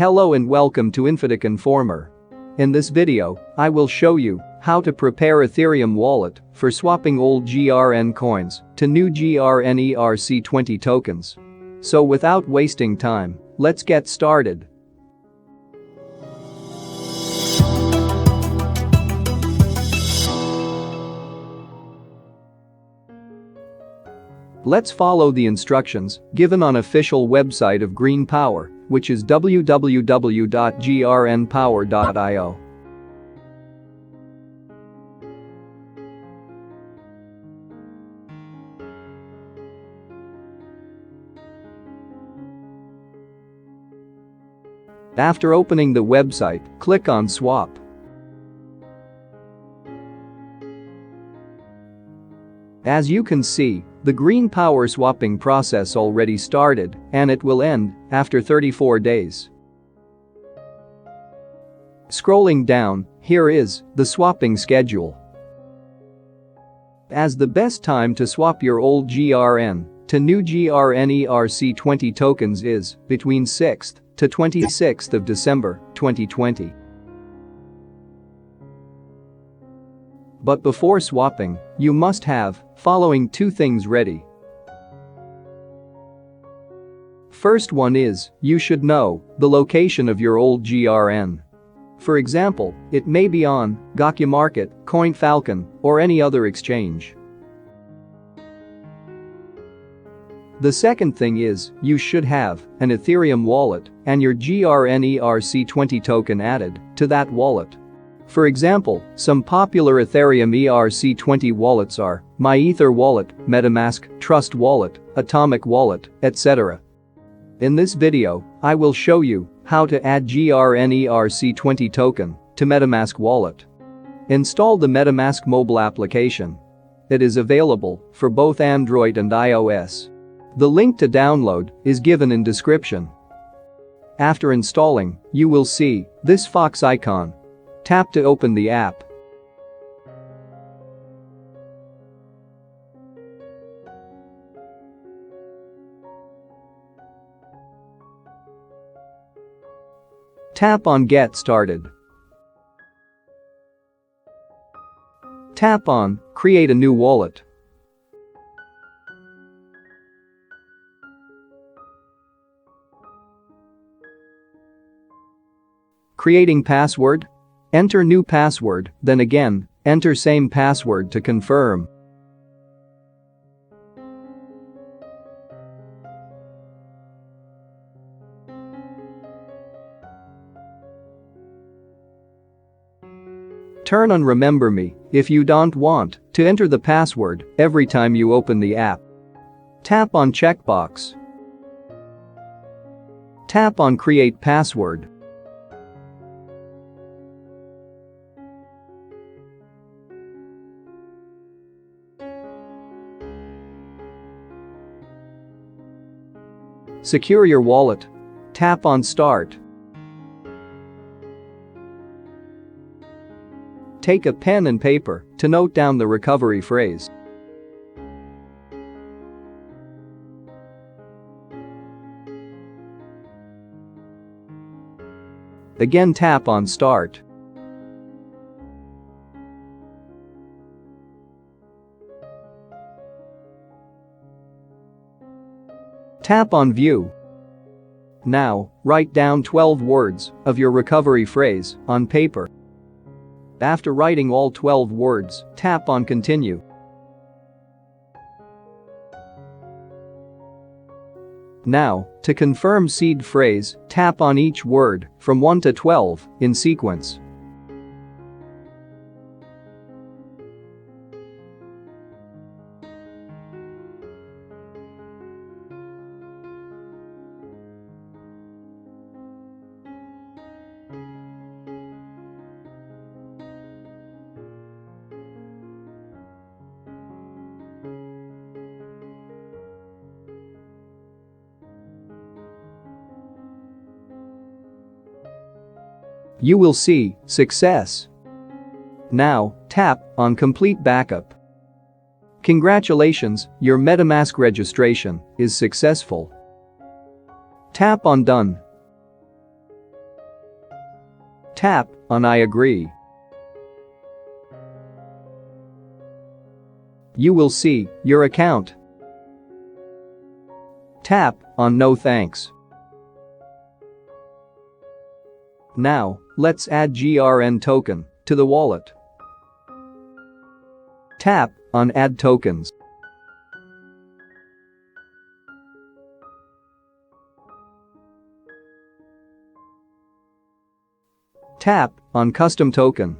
Hello and welcome to infotechinformer. In this video, I will show you how to prepare Ethereum wallet for swapping old GRN coins to new Grn Erc 20 tokens. So without wasting time, let's get started. Let's follow the instructions given on official website of Green Power, which is www.grnpower.io. After opening the website, click on Swap. As you can see, the Green Power swapping process already started and it will end after 34 days. Scrolling down, here is the swapping schedule. As the best time to swap your old GRN to new Grn Erc 20 tokens is between 6th to 26th of December 2020. But before swapping, you must have following two things ready. First one is, you should know the location of your old GRN. For example, it may be on Gokya Market, CoinFalcon, or any other exchange. The second thing is, you should have an Ethereum wallet and your Grn Erc 20 token added to that wallet. For example, some popular Ethereum ERC20 wallets are MyEther Wallet, Metamask, Trust Wallet, Atomic Wallet, etc. In this video, I will show you how to add Grn Erc 20 token to Metamask Wallet. Install the Metamask mobile application. It is available for both Android and iOS. The link to download is given in description. After installing, you will see this fox icon. Tap to open the app. Tap on Get Started. Tap on Create a new wallet. Creating password. Enter new password, then again, enter same password to confirm. Turn on Remember Me if you don't want to enter the password every time you open the app. Tap on checkbox. Tap on Create Password. Secure your wallet. Tap on Start. Take a pen and paper to note down the recovery phrase. Again, tap on Start. Tap on View. Now, write down 12 words of your recovery phrase on paper. After writing all 12 words, tap on Continue. Now, to confirm seed phrase, tap on each word from 1 to 12 in sequence. You will see Success. Now, tap on Complete Backup. Congratulations, your Metamask registration is successful. Tap on Done. Tap on I agree. You will see your account. Tap on No thanks. Now, let's add GRN token to the wallet. Tap on Add tokens. Tap on Custom Token.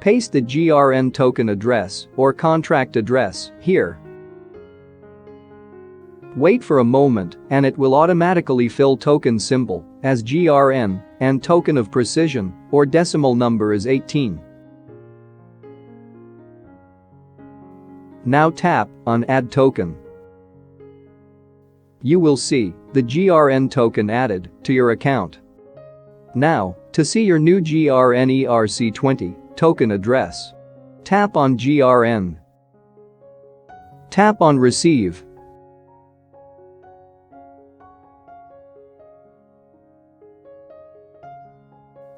Paste the GRN token address or contract address here. Wait for a moment and it will automatically fill token symbol as GRN and token of precision or decimal number is 18. Now tap on Add token. You will see the GRN token added to your account. Now, to see your new Grn Erc20 token address, tap on GRN. Tap on Receive.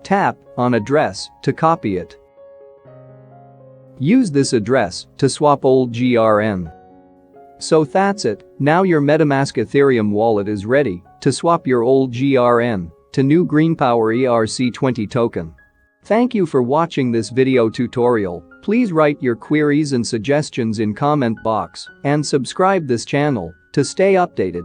Tap on Address to copy it. Use this address to swap old GRN. So that's it, now your Metamask Ethereum wallet is ready to swap your old GRN to new GreenPower ERC20 token. Thank you for watching this video tutorial. Please write your queries and suggestions in comment box and subscribe this channel to stay updated.